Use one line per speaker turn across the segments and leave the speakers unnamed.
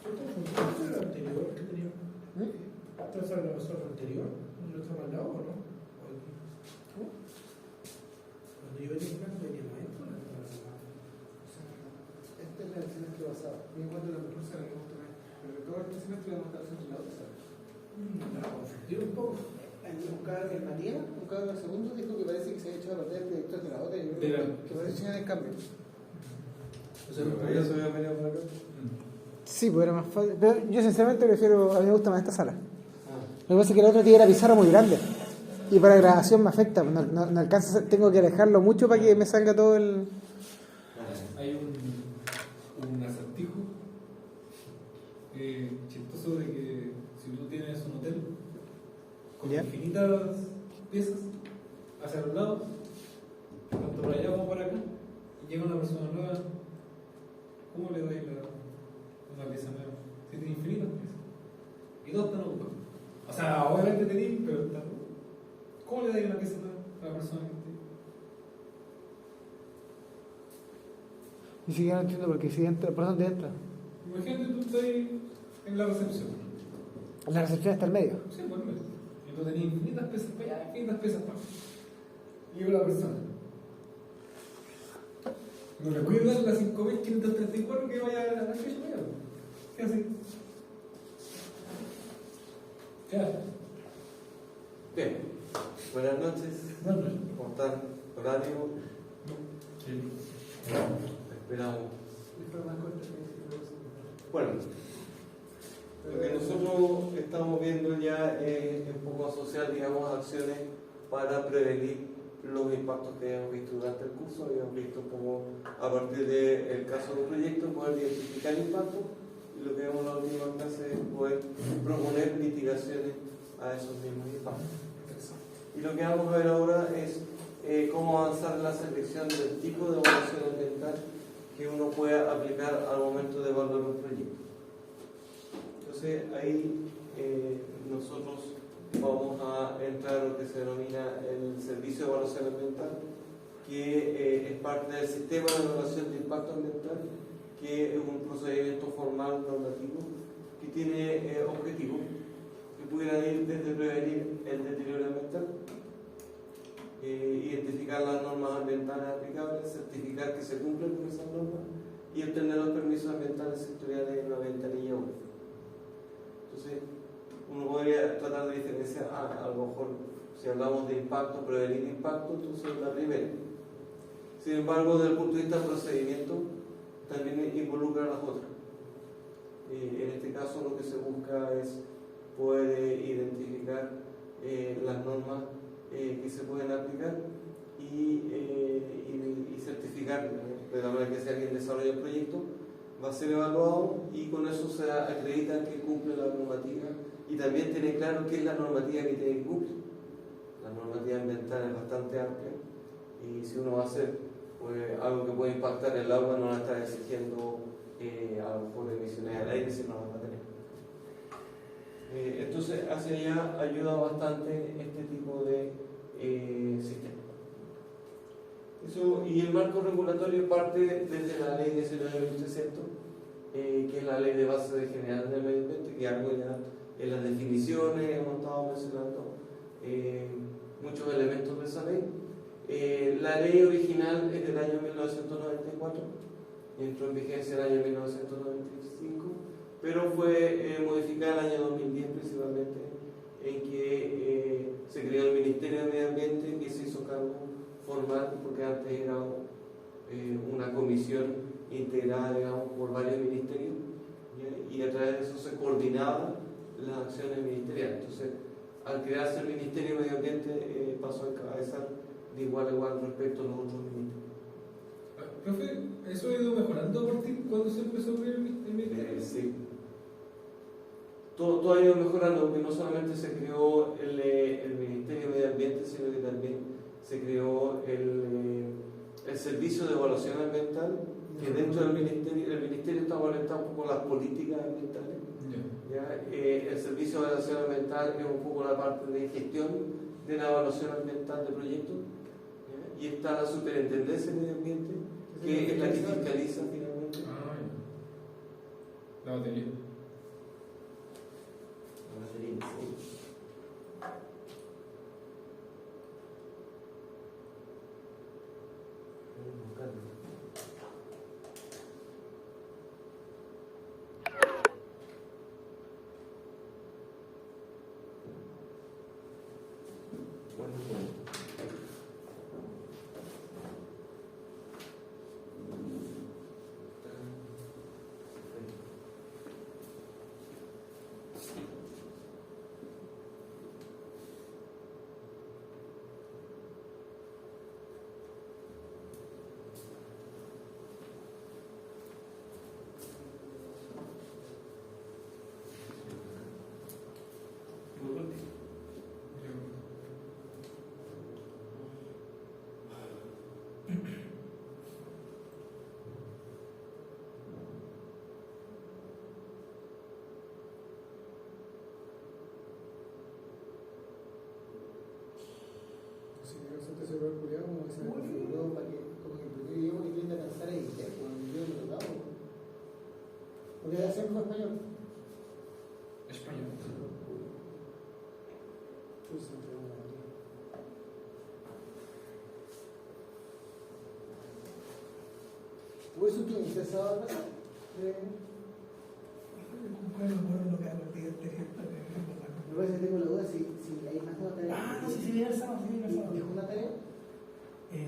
¿Esto era el anterior que teníamos? ¿Esto es la persona anterior? ¿No está al lado o no? Cuando yo venía acá, venía maestro.
Esta es la del semestre pasado. Y en cuanto a la mejor sala que hemos tomado. Pero todo este semestre vamos a estar haciendo la otra sala.
Estaba confundido un poco.
Un cabrón en María, un cabrón en segundo, dijo que parece que se ha echado a perder el director de la otra. Y yo creo que parece que hay cambio.
O sea, ¿no se había venido para acá?
Sí, pues era más fácil. Pero yo sinceramente prefiero, a mí me gusta más esta sala. Lo que pasa es que el otro día era pizarra muy grande. Y para grabación me afecta. No alcanza, tengo que alejarlo mucho para que me salga todo el.
Hay un acertijo chistoso de que si tú tienes un hotel con infinitas piezas hacia los lados, tanto para allá como para acá, y llega una persona nueva, ¿cómo le doy una pieza nueva? Si tiene infinitas piezas y dos están ocupadas. O sea, obviamente tenéis, pero están. ¿Cómo le doy una pieza nueva a la persona que esté?
Ni siquiera entiendo porque si entra, ¿por dónde entra?
Imagínate tú estás en la recepción.
La recepción está al medio.
Sí, por medio. Y tú tenías infinitas piezas para allá, infinitas piezas para acá. Y llegó la persona. ¿No recuerdas la 5.534 que vaya a la fecha para allá? ¿Qué hace? ¿Qué hace?
Bien, buenas noches.
Buenas noches.
¿Cómo están? ¿Horario?
Sí.
Esperamos. Bueno, lo que nosotros estamos viendo ya es un poco asociar, digamos, acciones para prevenir los impactos que hemos visto durante el curso. Habíamos visto cómo a partir del caso del proyecto poder identificar impactos, y lo que vemos en la última clase es poder proponer mitigaciones a esos mismos impactos. Y lo que vamos a ver ahora es cómo avanzar en la selección del tipo de evaluación ambiental que uno pueda aplicar al momento de evaluar un proyecto. Entonces ahí nosotros vamos a entrar a lo que se denomina el servicio de evaluación ambiental, que es parte del sistema de evaluación de impacto ambiental, que es un procedimiento formal normativo que tiene objetivos que pudieran ir desde prevenir el deterioro ambiental, identificar las normas ambientales aplicables, certificar que se cumplen con esas normas y obtener los permisos ambientales sectoriales en la ventanilla 1. Entonces, uno podría tratar de diferenciar, a lo mejor si hablamos de impacto, prevenir impacto, entonces la primera. Sin embargo, desde el punto de vista del procedimiento, también involucra a las otras. En este caso lo que se busca es poder identificar las normas que se pueden aplicar y certificar, de la manera que si alguien desarrolla el proyecto va a ser evaluado y con eso se acredita que cumple la normativa y también tiene claro qué es la normativa que tiene que cumplir. La normativa ambiental es bastante amplia y si uno va a hacer pues, algo que puede impactar el agua, no la está exigiendo a lo mejor emisiones al aire, sino a la materia. Entonces hacia allá ayuda bastante este tipo de sistema. Eso, y el marco regulatorio parte desde la ley 19.300, que es la ley de base general del medio ambiente, que algo ya en las definiciones hemos estado mencionando muchos elementos de esa ley. La ley original es del año 1994, entró en vigencia el año 1995, pero fue modificada el año 2010 principalmente, en que se creó el Ministerio de Medio Ambiente, que se hizo cargo formal, porque antes era una comisión integrada, digamos, por varios ministerios, y a través de eso se coordinaban las acciones ministeriales. Entonces, al crearse el Ministerio de Medio Ambiente, pasó a encabezar de igual a igual respecto a los otros ministerios.
Profe, ¿eso ha ido mejorando a partir cuando se empezó a crear el ministerio?
Sí. Todo ha ido mejorando, porque no solamente se creó el Ministerio de Medio Ambiente, sino que también se creó el Servicio de Evaluación Ambiental, que dentro del ministerio, el ministerio está orientado un poco a las políticas ambientales. ¿Ya? El Servicio de Evaluación Ambiental es un poco la parte de gestión de la evaluación ambiental de proyectos, ¿ya? Y está la Superintendencia de Medio Ambiente, que es la que fiscaliza finalmente.
La batería.
La batería, sí.
Si te cansaste ese celular culiado, como que se me configuró para que, como que el primer idioma que tiende a pensar es inglés, cuando yo me lo daba. Porque de acento español.
Español.
Pues se entregó una batería. ¿Por eso tú interesado acá?
Bueno, lo que hago el día anterior.
Me parece que tengo la duda si hay más de una tarea.
Ah, no, sí, viene el sábado, sí, viene el sábado.
¿Dejó una tarea?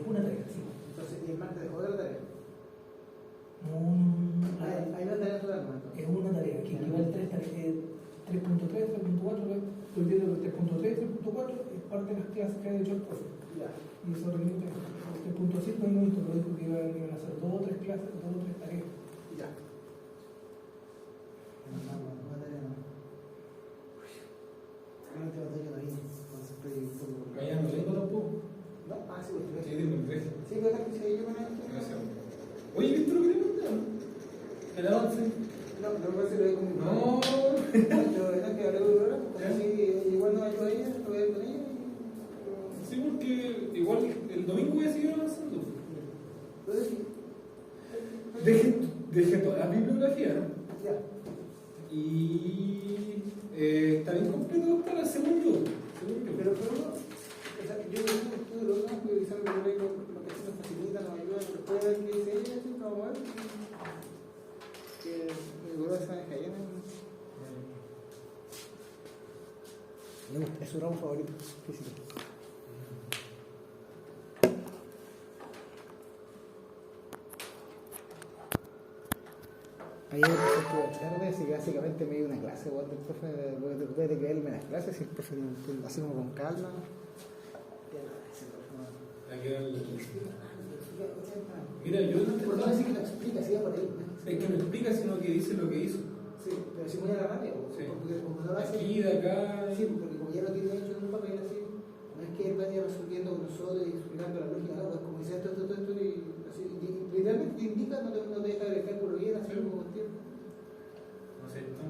Una tarea, sí.
Entonces, ¿y el martes dejó otra tarea? Hay una tarea total, ¿no?
Es una tarea que equivale a 3.3, 3.4, estoy viendo que 3.3, 3.4 es parte de las clases que ha hecho el profe.
Ya.
Y eso requiere 3.5 no he visto, pero dijo que iban a hacer 2 o 3 clases, 2 o 3 tareas.
Ya. Una tarea no. Realmente batalla no viene. Entonces estoy un poco.
Mañana no vengo tampoco.
¿No? Ah, sí, pues.
Sí, tengo el 3.
Sí, pero acá que yo con esto.
Gracias. Oye, ¿viste lo que te mandaron? El avance.
No, no me parece que lo he como.
No.
Yo era que hablé con ahora, porque así igual no ayuda a ella, lo voy a ir con ella.
Sí, porque igual el domingo voy a seguir avanzando.
Entonces,
Dejé toda la bibliografía, ¿no?
ya.
Y está bien completo para el segundo.
Pero no, o sea, yo estuve lo otro, que quizás lo que sí nos facilita, nos ayuda, pero después de ver qué dice ella, sí, vamos a ver. Que el gurú de San Jaén es su ramo favorito, físico. Ayer estuve tarde, así que básicamente me dio una clase, igual del profe, después de que él me las clases, y el profe así como con calma.
Mira, yo no
Por no decir que lo explica, siga por ahí.
es que no explica, sino que dice lo que hizo.
Sí, pero si muy a la rápida,
Sí.
porque como no lo hace.
Aquí, de acá.
Sí, porque como ya lo tiene hecho en un papel así, no es que él vaya resolviendo con nosotros y explicando la lógica, no, es como dice esto, y así, y literalmente te indica, no te deja ver el cálculo bien, así
Sí.
como contigo.
No sé, está.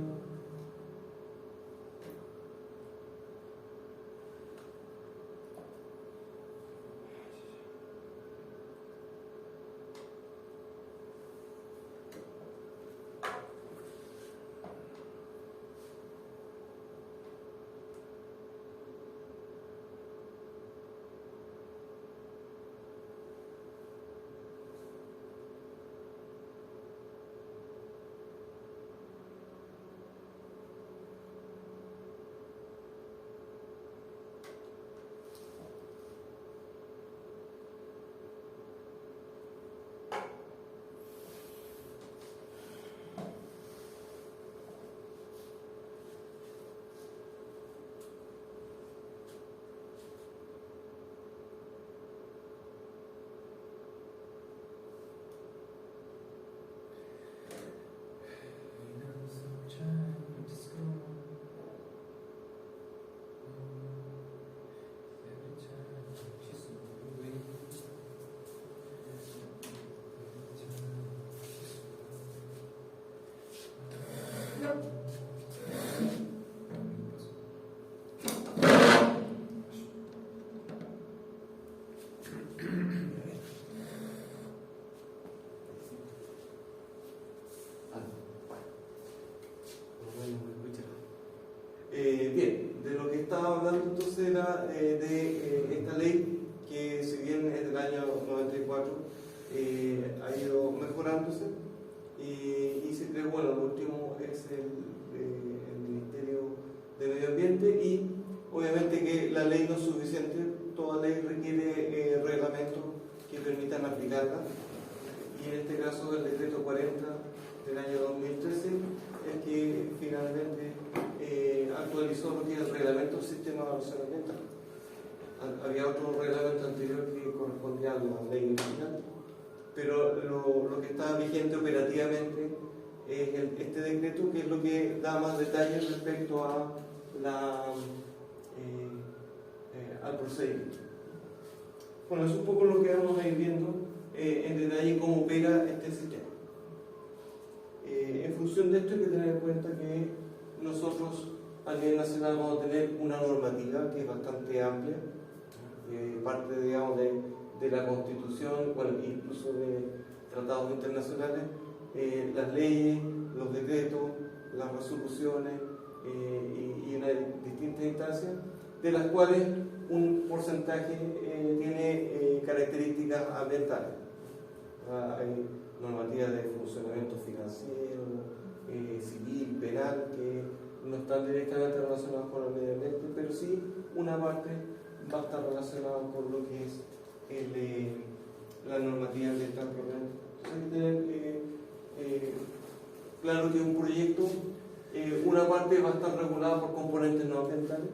contra de esta ley que, si bien es del año 94, ha ido mejorándose y se cree, bueno, lo último es el Ministerio de Medio Ambiente, y obviamente que la ley no es suficiente, toda ley requiere reglamentos que permitan aplicarla, y en este caso el decreto 40 del año 2013 es que finalmente actualizó lo que es el reglamento del sistema de evaluación ambiental. Había otro reglamento anterior que correspondía a la ley original, pero lo que está vigente operativamente es este decreto, que es lo que da más detalles respecto a al procedimiento. Bueno, es un poco lo que vamos a ir viendo en detalle cómo opera este sistema. En función de esto hay que tener en cuenta que nosotros a nivel nacional vamos a tener una normativa que es bastante amplia, parte, digamos, de la Constitución, bueno, incluso de tratados internacionales, las leyes, los decretos, las resoluciones y una distintas instancias, de las cuales un porcentaje tiene características ambientales. Hay normativas de funcionamiento financiero, civil, penal, que no están directamente relacionadas con el medio ambiente, pero sí una parte va a estar relacionada con lo que es la normativa ambiental propiamente. Hay que tener claro que un proyecto, una parte va a estar regulada por componentes no ambientales,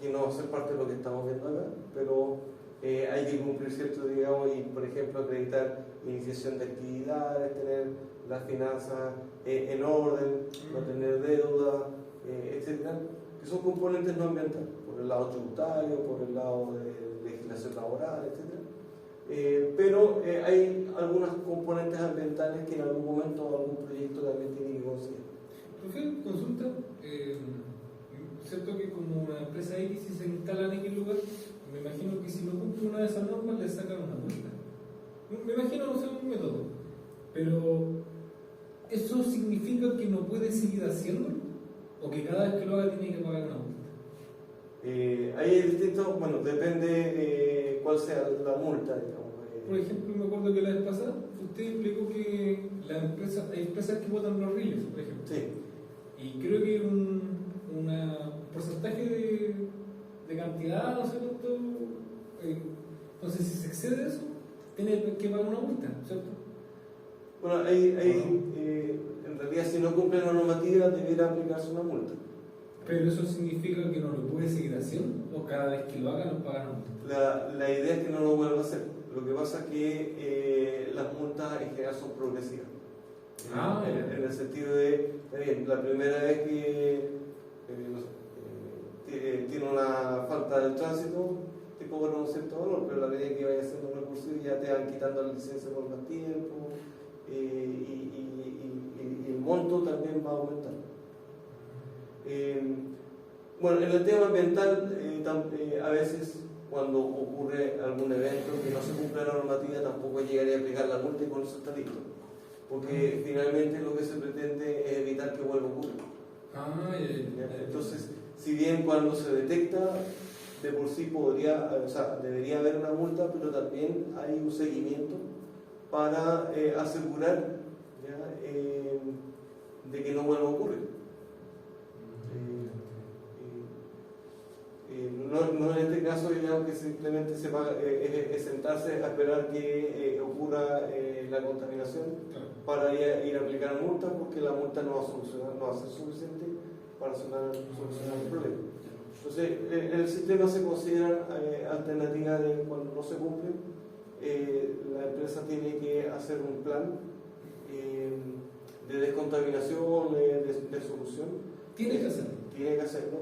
que no va a ser parte de lo que estamos viendo acá, pero hay que cumplir cierto, digamos, y por ejemplo acreditar iniciación de actividades, tener las finanzas en orden, no tener deuda, etcétera, que son componentes no ambientales, por el lado tributario, por el lado de legislación laboral, etcétera. Pero hay algunas componentes ambientales que en algún momento algún proyecto también tiene que considerar.
Profe, consulta, cierto que como una empresa X, si se instala en aquel lugar, me imagino que si no cumple una de esas normas le sacan una multa. Me imagino, no sé, un método. Pero, ¿eso significa que no puede seguir haciéndolo? ¿O que cada vez que lo haga tiene que pagar una multa?
Hay distintos, bueno, depende cuál sea la multa, digamos.
Por ejemplo, me acuerdo que la vez pasada usted explicó que hay empresas que botan los riles, por ejemplo.
Sí.
Y creo que un porcentaje de cantidad, no sé cuánto. Entonces, si se excede eso, tiene que pagar una multa, ¿cierto?
Bueno, en realidad, si no cumple la normativa, debiera aplicarse una multa.
Pero eso significa que no lo puede seguir haciendo, o cada vez que lo haga nos pagan una multa.
La idea es que no lo vuelva a hacer. Lo que pasa es que las multas en general son progresivas. En el sentido de, bien, la primera vez que tiene una falta de tránsito, te cobran un cierto valor, pero la medida que vayas haciendo recursivo ya te van quitando la licencia por más tiempo, y el monto también va a aumentar. Bueno, en el tema ambiental, a veces cuando ocurre algún evento que no se cumple la normativa, tampoco llegaría a aplicar la multa y con eso está listo. Porque finalmente lo que se pretende es evitar que vuelva a ocurrir. Entonces, si bien cuando se detecta, de por sí debería haber una multa, pero también hay un seguimiento para asegurar de que no vuelva a ocurrir. No en este caso, digamos que simplemente se paga, es sentarse a esperar que ocurra la contaminación para ir a aplicar multas, porque la multa no va a ser suficiente para solucionar el problema. Entonces, el sistema se considera alternativa de cuando no se cumple. La empresa tiene que hacer un plan de descontaminación, de solución.
Tiene que hacerlo.
Tiene que hacerlo.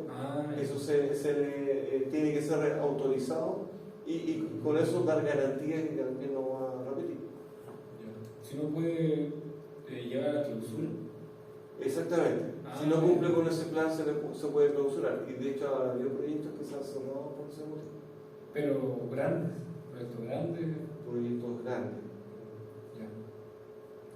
Eso tiene que ser autorizado y con eso dar garantías que también no va a repetir.
Si no puede llegar a la clausura.
Exactamente. Si no cumple con ese plan se puede clausurar. Y de hecho ha habido proyectos que se han cerrado por ese motivo.
Pero proyectos grandes.
Proyectos grandes.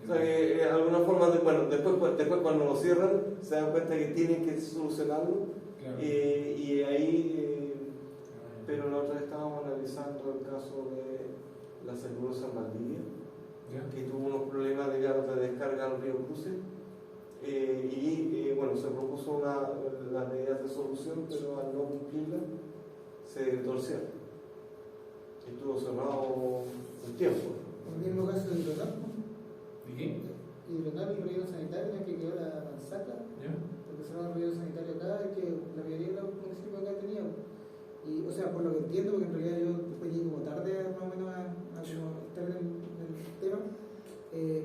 O sea que de alguna forma, después cuando lo cierran, se dan cuenta que tienen que solucionarlo. Claro. Y ahí pero la otra vez estábamos analizando el caso de la celulosa en Valdivia, que tuvo unos problemas de descarga al río Cruce, bueno, se propuso las medidas de solución, pero al no cumplirla se torcieron. Estuvo cerrado un tiempo.
El mismo caso de Hidronar,
¿Y qué?
Hidronar, el relleno sanitario, en el que quedó la manzana,
¿Ya?
porque cerraron el relleno sanitario acá, que la mayoría de los municipios acá tenían. Y, o sea, por lo que entiendo, porque en realidad yo después llegué como tarde más o menos a como estar en el tema,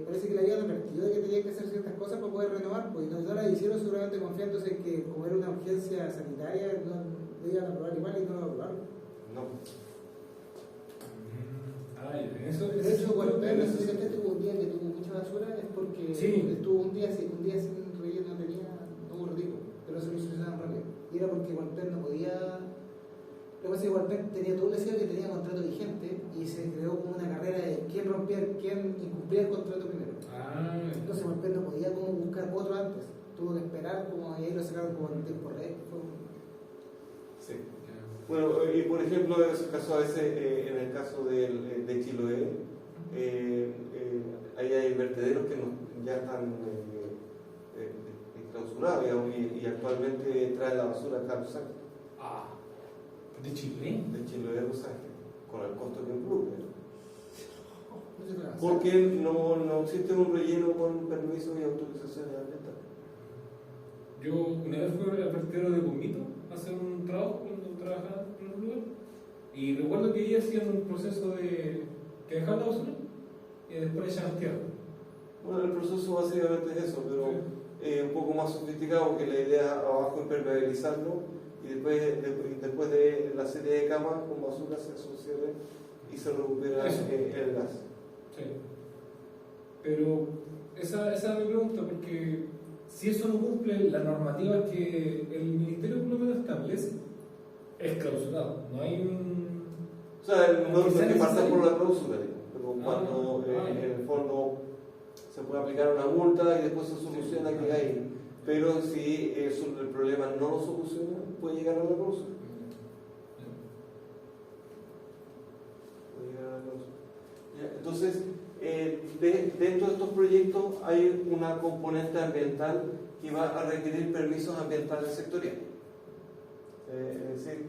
parece que le habían advertido de que tenían que hacer ciertas cosas para poder renovar, pues no las hicieron seguramente confiándose en que como era una urgencia sanitaria, no lo iban a aprobar igual y no lo aprobaron.
No.
Eso
De hecho, bueno, pero si usted tuvo un día que tuvo mucha basura es porque estuvo un día sin relleno, no hubo retiro, pero se lo solucionaron rápido. Y era porque Gualper no podía. Lo que pasa es que Gualper tenía todo un deseo que tenía contrato vigente y se creó como una carrera de quién incumplía el contrato primero. Entonces Gualper no podía como buscar otro antes, tuvo que esperar como y ahí lo sacaron como en tiempo real.
Sí. Bueno, y por ejemplo, en ese caso, a veces, en el caso de Chiloé, ahí hay vertederos que ya están clausurados, digamos, y actualmente traen la basura acá a Los Ángeles.
¿De Chile?
De Chiloé a Los Ángeles, con el costo que implica.
No
Porque no existe un relleno con permisos y autorizaciones ambientales.
Yo una vez fui al vertedero de Comito a hacer un trabajo cuando trabajaba en un lugar y recuerdo que ahí hacían un proceso de que dejaban la basura y después echaban tierra.
Bueno, el proceso básicamente es eso, pero un poco más sofisticado, porque la idea abajo es impermeabilizarlo y después de la serie de camas con basura se asocian y se recupera el gas.
Sí. Pero esa es mi pregunta, porque si eso no cumple la normativa que el Ministerio por lo menos establece, es clausurado. No hay un...
O sea, no es que pasa por la cláusula, pero cuando en el fondo se puede aplicar una multa y después se soluciona que hay. Pero si el problema no lo soluciona, puede llegar a la cláusula. Entonces, dentro de estos proyectos hay una componente ambiental que va a requerir permisos ambientales sectoriales. Es decir,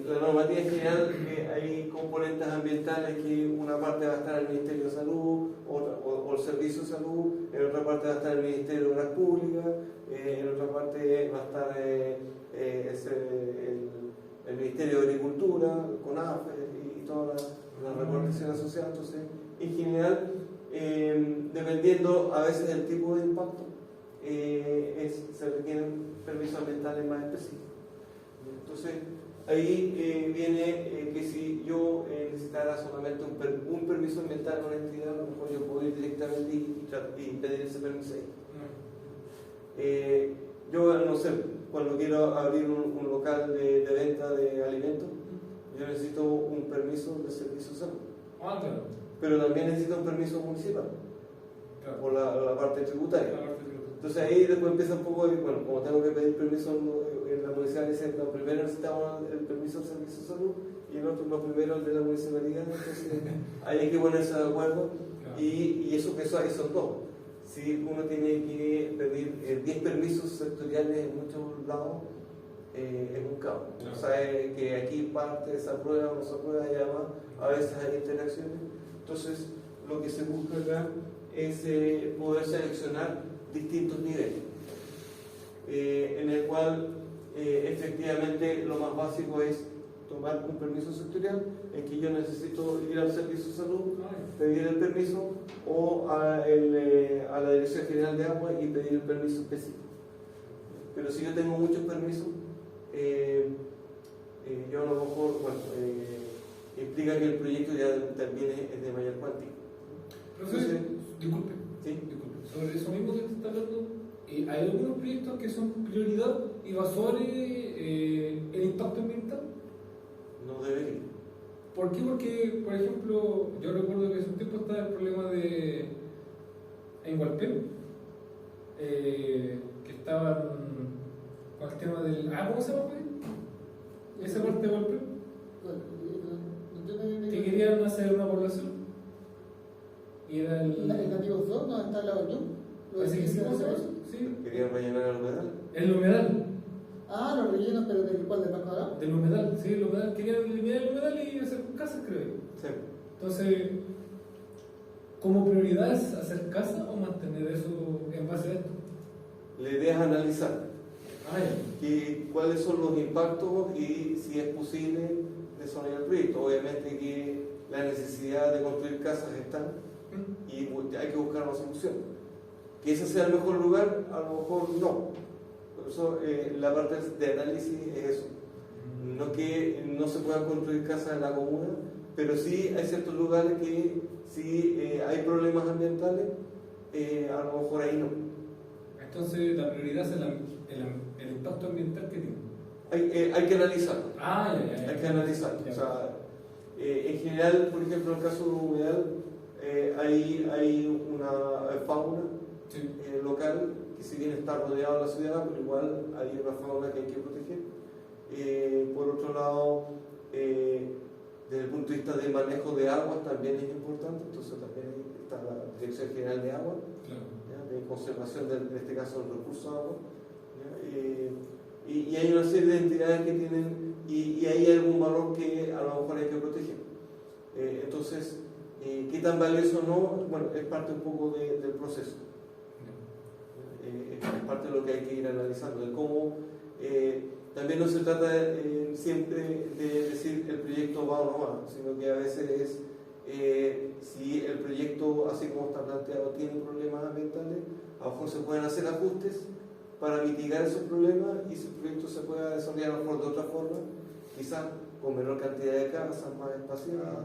la normativa en general, hay componentes ambientales que una parte va a estar en el Ministerio de Salud o el Servicio de Salud, en otra parte va a estar el Ministerio de Obras Públicas, en otra parte va a estar el Ministerio de Agricultura, CONAF y toda la repartición asociada. Entonces, en general, dependiendo a veces del tipo de impacto, se requieren permisos ambientales más específicos. Entonces, ahí viene que si yo necesitara solamente un permiso ambiental en una entidad, a lo mejor yo puedo ir directamente y pedir ese permiso ahí. Yo no sé, cuando quiero abrir un local de venta de alimentos, yo necesito un permiso de servicio de salud.
Claro.
Pero también necesito un permiso municipal,
Claro.
por la parte tributaria.
Claro.
Entonces ahí después empieza un poco, bueno, como tengo que pedir permiso en la municipalidad, dicen, no, primero necesitamos el permiso del servicio de salud y el otro, primero el de la municipalidad. Entonces ahí hay que ponerse de acuerdo.
Claro.
Y eso que hay son dos. Si uno tiene que pedir 10 permisos sectoriales en muchos lados, es un caos.
Claro.
Uno sabe que aquí parte se aprueba o no se aprueba y además a veces hay interacciones. Entonces lo que se busca acá es poder seleccionar distintos niveles, en el cual efectivamente lo más básico es tomar un permiso sectorial, en que yo necesito ir al servicio de salud, pedir el permiso, o a la Dirección General de Agua y pedir el permiso específico. Pero si yo tengo muchos permisos, yo a lo mejor, implica que el proyecto ya también es de mayor cuantía.
Profesor, disculpe.
¿Sí?
Sobre eso mismo que te está hablando, hay algunos proyectos que son prioridad y va sobre el impacto ambiental.
No debería.
¿Por qué? Porque, por ejemplo, yo recuerdo que hace un tiempo estaba el problema en Hualpén, que estaban con el tema del... ¿cómo se llama? Esa parte de Hualpén.
al lado del club.
Así que sí,
¿Cómo se llama eso?
sí,
Quería rellenar el humedal.
el humedal.
Ah, los rellenos, pero ¿del cuál? ¿Del Banco de Agua?
Del humedal, sí, el humedal. Querían eliminar el humedal y hacer casas, creo yo.
Sí.
Entonces, ¿como prioridad es hacer casa o mantener eso en base a esto?
La idea es analizar
Ah, ya.
cuáles son los impactos y si es posible desarrollar el proyecto. Obviamente que la necesidad de construir casas está y hay que buscar una solución. Que ese sea el mejor lugar, a lo mejor no. Por eso la parte de análisis es eso. No que no se puedan construir casas en la comuna, pero sí hay ciertos lugares que si hay problemas ambientales, a lo mejor ahí no.
Entonces, la prioridad es el impacto ambiental que tiene.
Hay que analizarlo.
Ah, ya.
Hay que analizarlo.
Ya.
O sea, en general, por ejemplo, en el caso de humedal, hay una fauna
Sí.
local que si bien está rodeado de la ciudad, pero igual hay una fauna que hay que proteger. Por otro lado, desde el punto de vista del manejo de aguas también es importante, entonces también está la Dirección General de Agua,
Claro.
¿ya? De conservación en este caso del recurso agua, ¿ya? Y hay una serie de entidades que tienen, y hay algún valor que a lo mejor hay que proteger. Entonces, ¿qué tan valioso o no? Bueno, es parte un poco del proceso. Es parte de lo que hay que ir analizando, de cómo también no se trata siempre de decir el proyecto va o no va, sino que a veces es si el proyecto, así como está planteado, tiene problemas ambientales, a lo mejor se pueden hacer ajustes para mitigar esos problemas y si el proyecto se pueda desarrollar a lo mejor de otra forma, quizás con menor cantidad de casas, más espaciadas,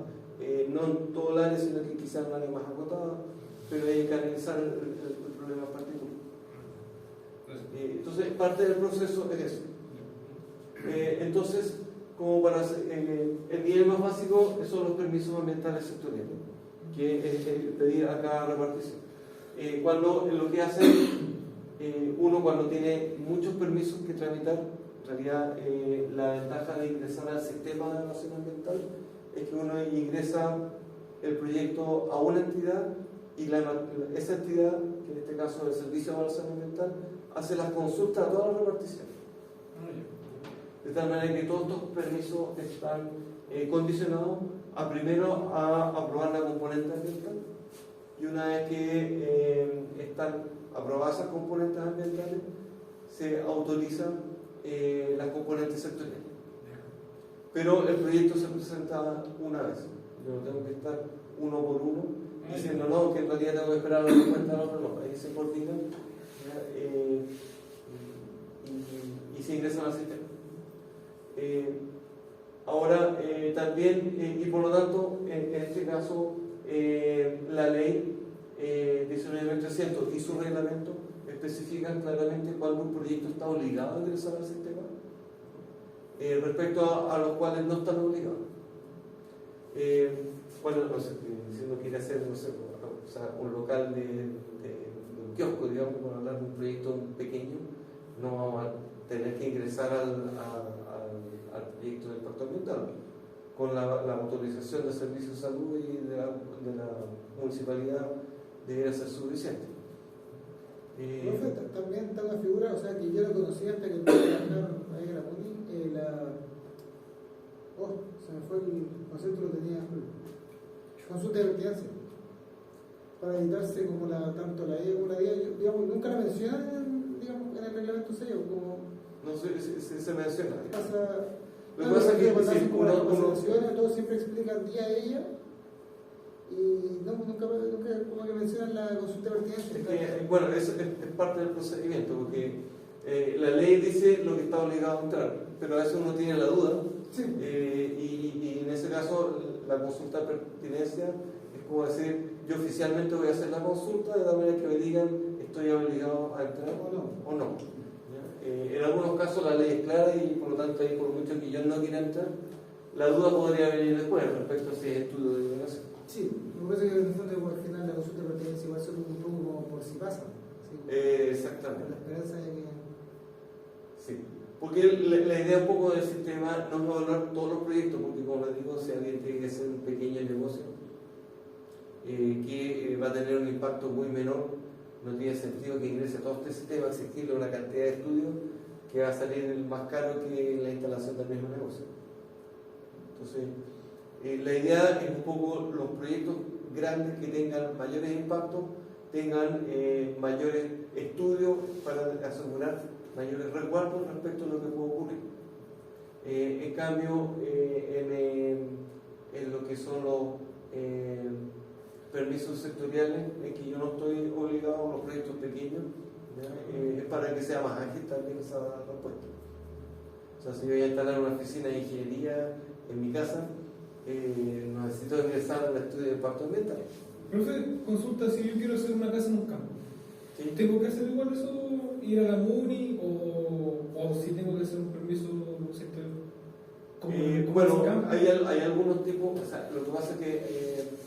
no en todo el área, sino que quizás en un área más acotada, pero hay que analizar el problema en particular. Entonces, parte del proceso es eso. Entonces, como para el nivel más básico son los permisos ambientales sectoriales, que es pedir a cada repartición. Cuando lo que hace uno cuando tiene muchos permisos que tramitar, en realidad la ventaja de ingresar al sistema de evaluación ambiental es que uno ingresa el proyecto a una entidad y esa entidad, que en este caso es el Servicio de Evaluación Ambiental, hace las consultas a todas las reparticiones. De tal manera que todos estos permisos están condicionados a primero a aprobar la componente ambiental y una vez que están aprobadas esas componentes ambientales se autorizan las componentes sectoriales. Pero el proyecto se presenta una vez. Yo no tengo que estar uno por uno diciendo no, que en realidad tengo que esperar a la respuesta del otro, no, ahí se coordina y se ingresan al sistema. Ahora también, y por lo tanto, en este caso, la ley 19.300 y su reglamento especifican claramente cuándo un proyecto está obligado a ingresar al sistema, respecto a los cuales no están obligados. Bueno, no sé, si uno quiere hacer, no sé, o sea, un local de un kiosco, digamos, para hablar de un proyecto pequeño, no vamos a tener que ingresar al proyecto de impacto ambiental. Con la autorización del Servicio de Salud y de la municipalidad debería ser suficiente.
Profe, también está una figura, o sea, que yo la conocía hasta que me trabajaron ahí en la MUNI, se me fue el concepto, lo tenía, consulta de pertinencia, para evitarse como tanto la E como la D, digamos, nunca la mencionan, digamos, en el reglamento sello, como...
No sé si se menciona.
Pasa,
Lo que pasa es que
cuando hacen como las
uno
concepciones, todos siempre explican día a ella, y no, nunca como que mencionan la consulta de pertinencia.
bueno, es parte del procedimiento, porque la ley dice lo que está obligado a entrar, pero a veces uno tiene la duda,
Sí.
y en ese caso la consulta de pertinencia es como decir, yo oficialmente voy a hacer la consulta de la manera que me digan estoy obligado a entrar o no. En algunos casos la ley es clara y por lo tanto ahí por mucho que yo no quiera entrar, la duda podría venir después respecto a si es estudio de divulgación.
Sí, me parece que en el fondo al final la consulta de pertinencia igual son un poco como por si pasa. ¿Sí?
Exactamente.
Con la esperanza de que...
Sí, porque la idea un poco del sistema no es evaluar todos los proyectos, porque como les digo, si alguien tiene que hacer un pequeño negocio que va a tener un impacto muy menor no tiene sentido que ingrese todo este sistema, exigirle una cantidad de estudios que va a salir más caro que la instalación del mismo negocio. Entonces, la idea es un poco los proyectos grandes que tengan mayores impactos, tengan mayores estudios para asegurar mayores resguardos respecto a lo que puede ocurrir. En cambio, en lo que son los permisos sectoriales, en que yo no estoy obligado a los proyectos pequeños, es para que sea más ágil también esa respuesta. O sea, si yo voy a instalar una oficina de ingeniería en mi casa, no necesito ingresar al estudio de impacto ambiental.
Profe, consulta, si yo quiero hacer una casa en un campo,
¿Sí?
¿tengo que hacer igual eso, ir a la MUNI o si tengo que hacer un permiso sectorial?
Bueno, hay algunos tipos, o sea, lo que pasa es que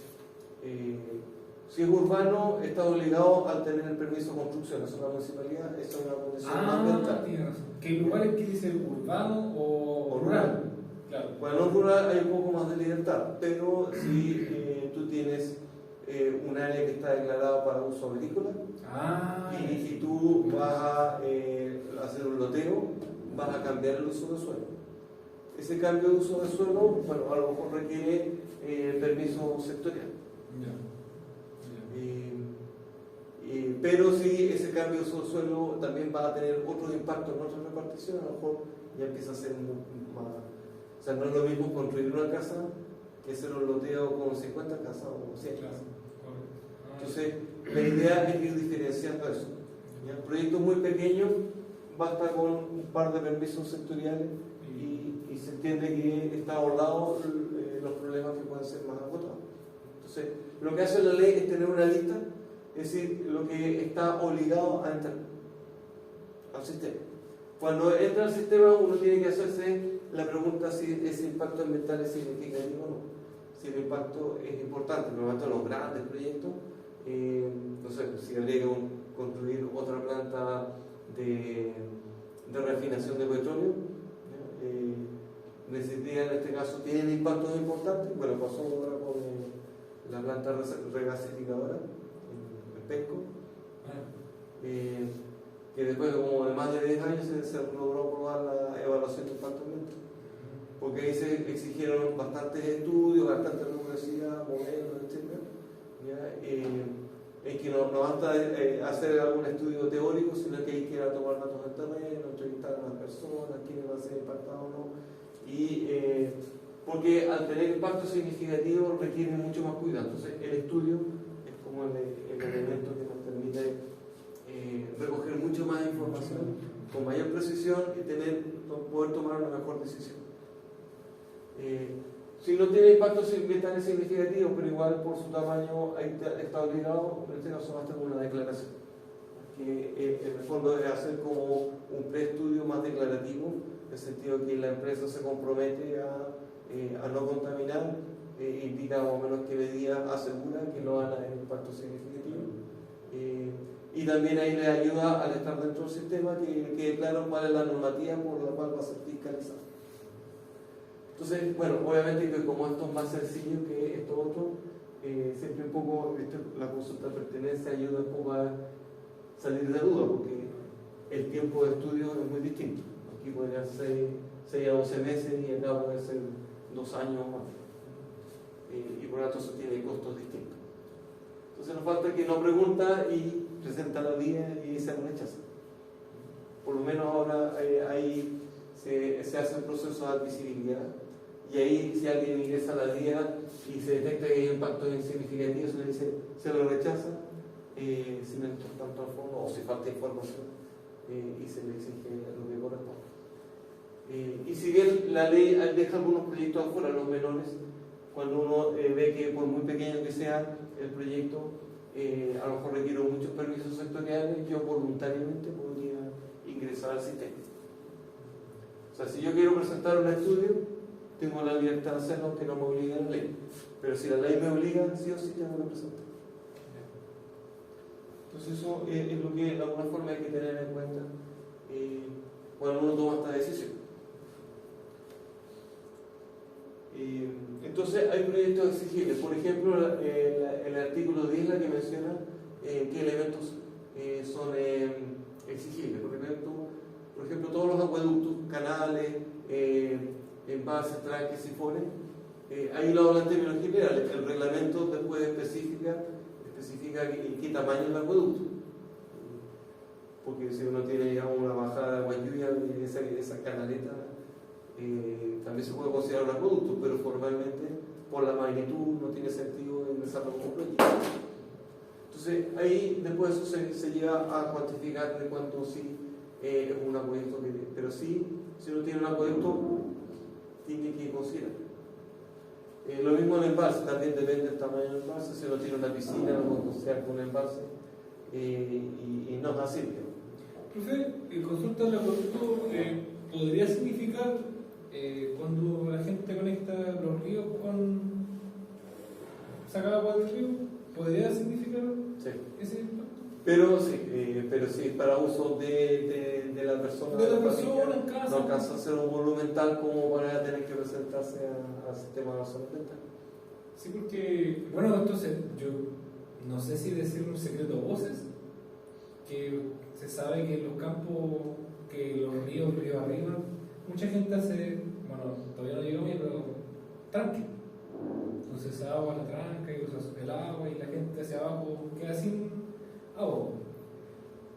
si es urbano está obligado a tener el permiso de construcción, eso es la municipalidad, eso es una condición ambiental.
Tiene razón. Que hay lugares que dice urbano o rural. Claro.
Bueno, en rural hay un poco más de libertad, pero si tú tienes un área que está declarada para uso agrícola y tú vas a hacer un loteo, vas a cambiar el uso de suelo. Ese cambio de uso de suelo, bueno, a lo mejor requiere permiso sectorial. Pero si ese cambio de uso de suelo también va a tener otro impacto en otra repartición, a lo mejor ya empieza a ser más. O sea, no es lo mismo construir una casa que hacer un loteo con 50 casas o 100 casas. Entonces, la idea es ir diferenciando eso. ¿Ya? Proyectos muy pequeños, basta con un par de permisos sectoriales y se entiende que está abordado los problemas que pueden ser más agotados. Entonces, lo que hace la ley es tener una lista, es decir, lo que está obligado a entrar al sistema. Cuando entra al sistema, uno tiene que hacerse la pregunta si ese impacto ambiental es significativo o no. Si el impacto es importante, normalmente los grandes proyectos, no sé, si habría que construir otra planta de refinación de petróleo, necesitaría, en este caso, tienen impactos importantes. Bueno, pasó ahora con la planta regasificadora en Pesco, que después de más de 10 años se logró aprobar la evaluación de impacto ambiental, porque ahí se exigieron bastantes estudios, bastante rigurosidad, modelos, etc. Es que no basta hacer algún estudio teórico, sino que hay que ir a tomar datos del terreno, entrevistar a las personas, quiénes van a ser impactados o no. Porque al tener impacto significativo requiere mucho más cuidado. Entonces, el estudio es como el elemento que nos permite recoger mucho más información con mayor precisión y poder tomar una mejor decisión. Si no tiene impactos ambientales significativos, pero igual por su tamaño está obligado, en este caso basta con una declaración, que en el fondo es hacer como un preestudio más declarativo, en el sentido que la empresa se compromete a no contaminar, indica más o menos qué medida asegura que no van a tener impacto significativo. Y también ahí le ayuda al estar dentro del sistema que quede claro cuál es la normativa por la cual va a ser fiscalizado. Entonces, bueno, obviamente que como esto es más sencillo que esto otro, siempre un poco la consulta de pertenencia ayuda un poco a salir de duda, porque el tiempo de estudio es muy distinto. Aquí podrían ser 6 a 12 meses y acá puede ser 2 años o más. Y por lo tanto eso tiene costos distintos. Entonces nos falta que no pregunta y presenta la guía y se rechaza. Por lo menos ahora ahí se hace un proceso de admisibilidad y ahí si alguien ingresa a la guía y se detecta que hay impactos insignificativos, se le dice, se lo rechaza sin entrar tanto al fondo o si falta información y se le exige lo que corresponde. Y si bien la ley deja algunos proyectos afuera, los menores, cuando uno ve que por muy pequeño que sea el proyecto, a lo mejor requiere muchos permisos sectoriales, yo voluntariamente podría ingresar al sistema. O sea, si yo quiero presentar un estudio, tengo la libertad de hacerlo aunque no me obliga la ley. Pero si la ley me obliga, sí o sí tengo que presentar. Entonces eso es lo que de alguna forma hay que tener en cuenta cuando uno toma esta decisión. Entonces hay proyectos exigibles. Por ejemplo, el artículo 10 la que menciona qué elementos son exigibles. Por ejemplo, todos los acueductos, canales, embalses, tranques, sifones, ahí lo hablan en términos generales. El reglamento después especifica qué tamaño es el acueducto. Porque si uno tiene, digamos, una bajada de agua lluvia, esa canaleta también se puede considerar un acueducto, pero formalmente, por la magnitud, no tiene sentido ingresarlo como proyecto. Entonces, ahí después eso se llega a cuantificar de cuánto sí es un acueducto, pero sí, si uno tiene un acueducto, tiene que considerar. Lo mismo en el embalse, también depende del tamaño del embalse. Si uno tiene una piscina, no puede considerar con un embalse y no es así.
Profe, consulta el acueducto podría significar cuando la gente conecta los ríos con sacar agua del río, ¿podría significar ese impacto?
Pero sí, para uso de la persona,
de la
familia,
persona en casa.
no alcanza a ser un volumen tal como para tener que presentarse al sistema de ambiental.
Sí, porque, bueno, entonces yo no sé si decir un secreto a voces, que se sabe que en los campos, que los ríos arriba, mucha gente hace, bueno, todavía no llegó a mí, pero tranque. Entonces esa agua la tranca y usa el agua y la gente hacia abajo queda sin agua.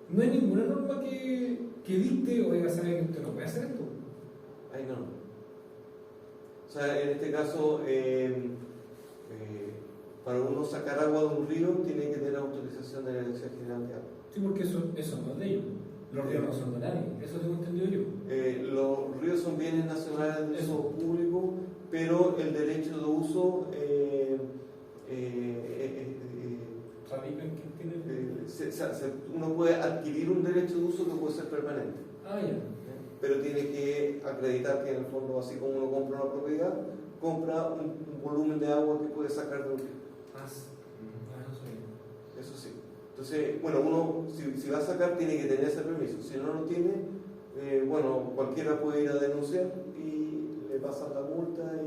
No hay ninguna norma que dicte, oiga, sabe que usted no puede hacer esto.
Ahí no. O sea, en este caso, para uno sacar agua de un río tiene que tener autorización de la Dirección General de Agua.
Sí, porque eso no es de ellos. Los ríos no son de nadie, eso tengo entendido yo.
Los ríos son bienes nacionales de uso público, pero el derecho de uso
¿Radica en quién tiene?
uno puede adquirir un derecho de uso que puede ser permanente.
Ah, ya.
Pero tiene que acreditar que en el fondo, así como uno compra una propiedad, compra un volumen de agua que puede sacar de un río.
No sabía.
Eso sí. Entonces, bueno, uno si va a sacar tiene que tener ese permiso. Si no lo tiene, bueno, cualquiera puede ir a denunciar y le pasan la multa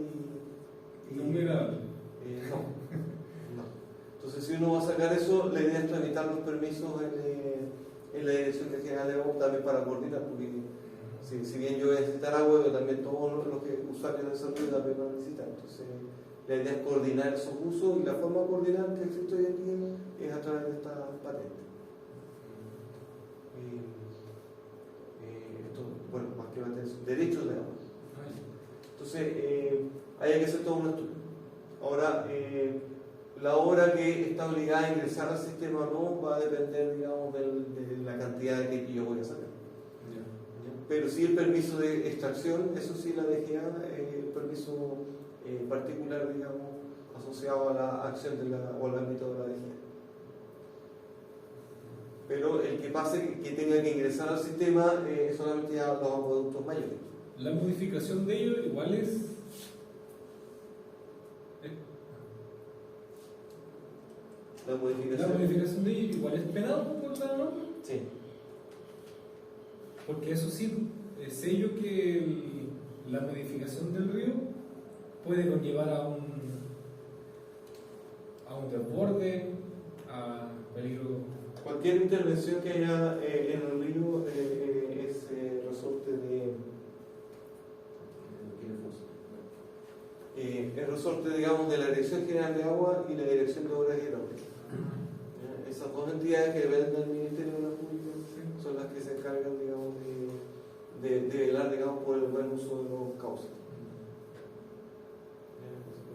y
No me grave.
no. Entonces, si uno va a sacar eso, la idea es tramitar los permisos en la Dirección General de Agua también para coordinar, porque si bien yo voy a necesitar agua, yo también todos los usuarios de salud también van a necesitar. Entonces, la idea es coordinar esos usos y la forma de coordinar que existe hoy aquí es a través de esta patente. Esto, bueno, más que patente, son derechos de agua. Entonces, hay que hacer todo un estudio. Ahora, la obra que está obligada a ingresar al sistema no va a depender, digamos, de la cantidad de que yo voy a sacar. Pero sí el permiso de extracción, eso sí la DGA, el permiso particular, digamos, asociado a la acción o al ámbito de la DGA. Pero el que pase, que tenga que ingresar al sistema, solamente a los acueductos mayores.
La modificación de ello igual es...
La
La
modificación.
modificación de ello igual es penado por la norma.
Sí.
Porque eso sí, sé yo que la modificación del río puede conllevar a un desborde, a peligro.
Cualquier intervención que haya en el río es resorte es resorte, digamos, de la Dirección General de Agua y la Dirección de Obras Hidráulicas. Esas dos entidades que dependen del Ministerio de la Pública son las que se encargan, digamos, de velar, digamos, por el buen uso de los cauces.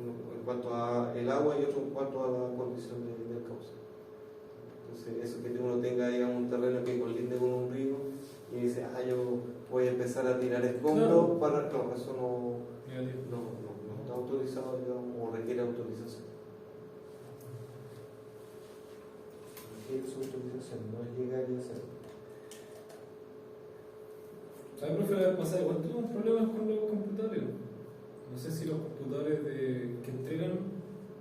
Uno en cuanto al agua y otro en cuanto a la condición del cauce. Entonces, eso que uno tenga, digamos, un terreno que colinde con un río y dice, yo voy a empezar a tirar escombros para... No, eso no está autorizado, digamos, o requiere autorización. Requiere su autorización, no es llegar y hacerlo.
¿Sabes, profe? La vez pasada igual tuvimos problemas con los computadores. No sé si los computadores que entregan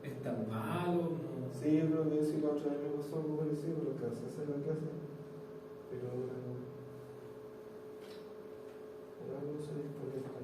están malos. No.
Sí, yo creo que sí, la otra vez me pasó algo parecido, lo que hace hacer la casa, pero ahora no. Ahora no se desconecta.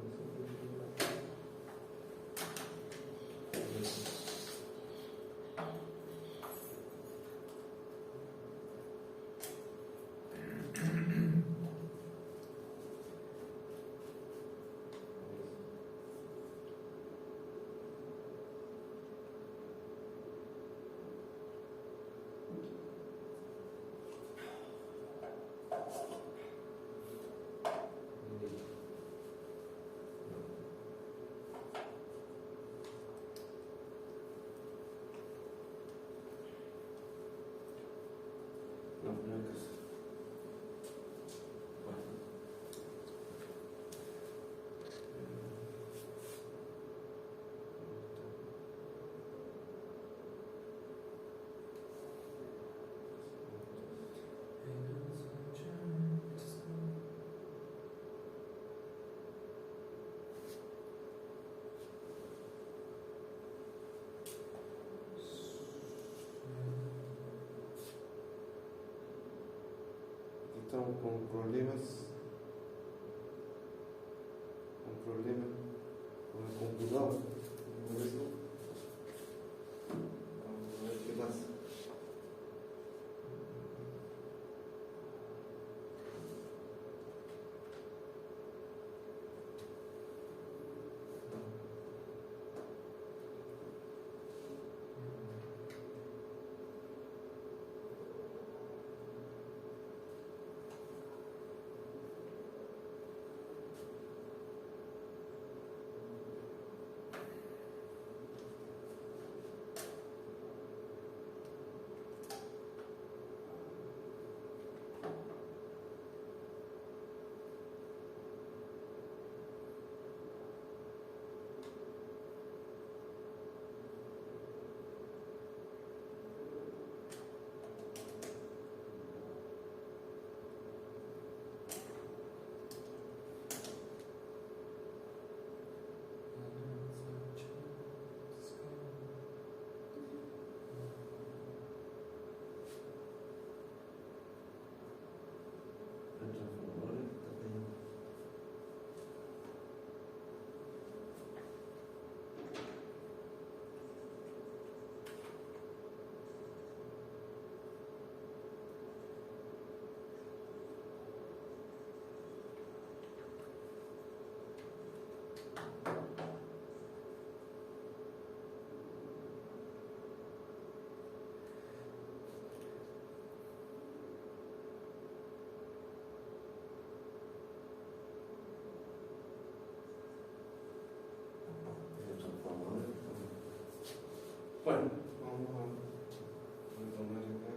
estamos con problemas con el computador. Por eso, vamos a ver qué pasa. Bueno, vamos a retomar acá.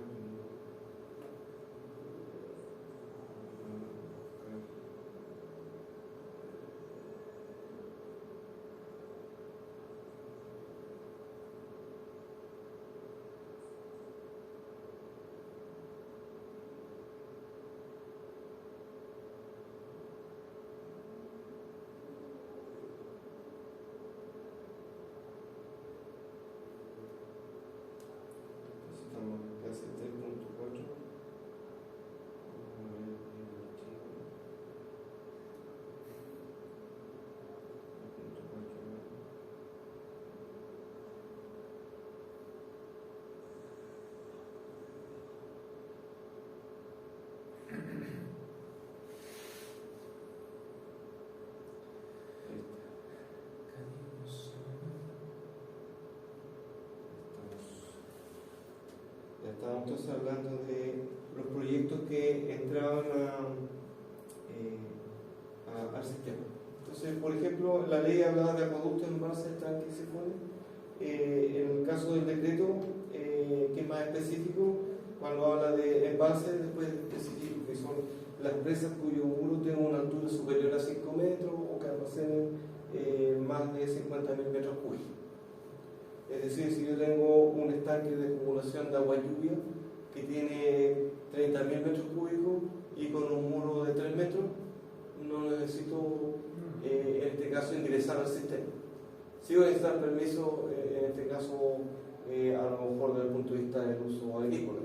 Estamos en clase 3.4. Vamos a ver el archivo. 3.4. Ya estábamos entonces hablando de los proyectos que entraban al sistema. Entonces, por ejemplo, la ley hablaba de acueductos, embalses, tanques y sifones. En el caso del decreto, que es más específico, cuando habla de embalses, después específico, que son las presas cuyo muro tenga una altura superior a 5 metros o que almacenen más de 50.000 metros cúbicos. Es decir, si yo tengo un estanque de acumulación de agua lluvia que tiene 30.000 metros cúbicos y con un muro de 3 metros, no necesito, en este caso, ingresar al sistema. Sí voy a necesitar permiso, en este caso, a lo mejor desde el punto de vista del uso agrícola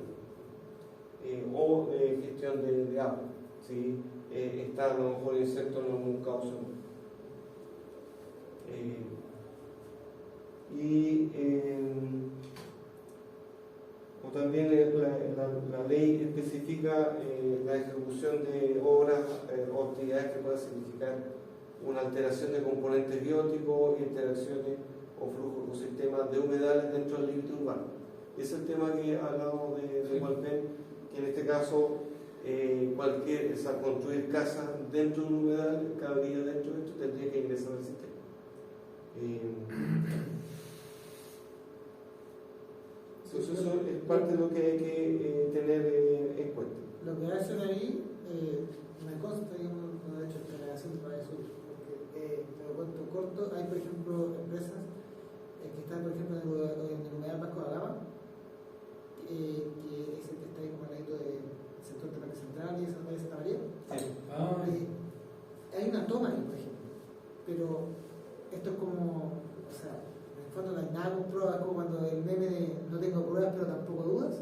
o gestión de agua, ¿sí? Está a lo mejor inserto en algún cauce. O también la ley especifica la ejecución de obras o actividades que puedan significar una alteración de componentes bióticos, interacciones o flujos ecosistemas de humedales dentro del límite urbano. Es el tema que hablamos de Walpen, que en este caso construir casas dentro de un humedal, cabría dentro de esto, tendría que ingresar al sistema. Eso es parte de lo que hay que tener en cuenta.
Lo que hacen ahí me consta, digamos, no he hecho esta relación para eso, porque te lo cuento corto. Hay, por ejemplo, empresas que están, por ejemplo, en el humedal Vasco da Gama, que es el que está ahí como al lado del sector de Parque Central y esa María.
Sí.
Hay una toma ahí, por ejemplo, pero esto es como, o sea, en el fondo no hay nada con pruebas, como cuando el meme de no tengo pruebas pero tampoco dudas.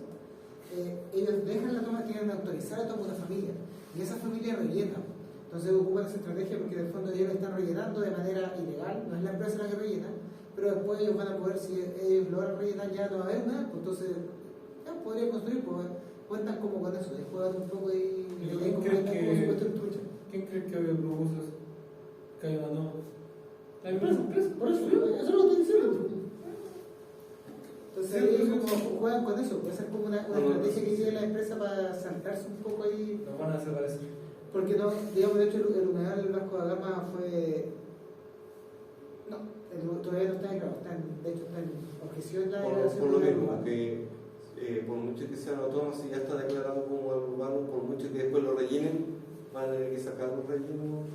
Ellos dejan la toma, quieren autorizar a toda una familia, y esa familia rellena. Entonces ocupan esa estrategia porque en el fondo ellos están rellenando de manera ilegal, no es la empresa la que rellena, pero después ellos van a poder, si ellos logran rellenar, ya no va a haber nada, pues entonces ya podrían construir, pues cuentan como con eso, y juegan un poco y
¿Quién crees que había propuesto eso? Que había mandado. La empresa.
Por eso lo estoy diciendo. Entonces
Sí,
ellos como juegan con eso, puede ser como una estrategia que tiene la empresa para saltarse un poco ahí.
Nos van a desaparecer.
Porque no, digamos, de hecho el humedal del Vasco da Gama fue. No, todavía no está declarado, de hecho está en objeción la declaración.
Por lo mismo, que por mucho que sean autónomos, si ya está declarado como urbano, por mucho que después lo rellenen, van a tener que sacar los rellenos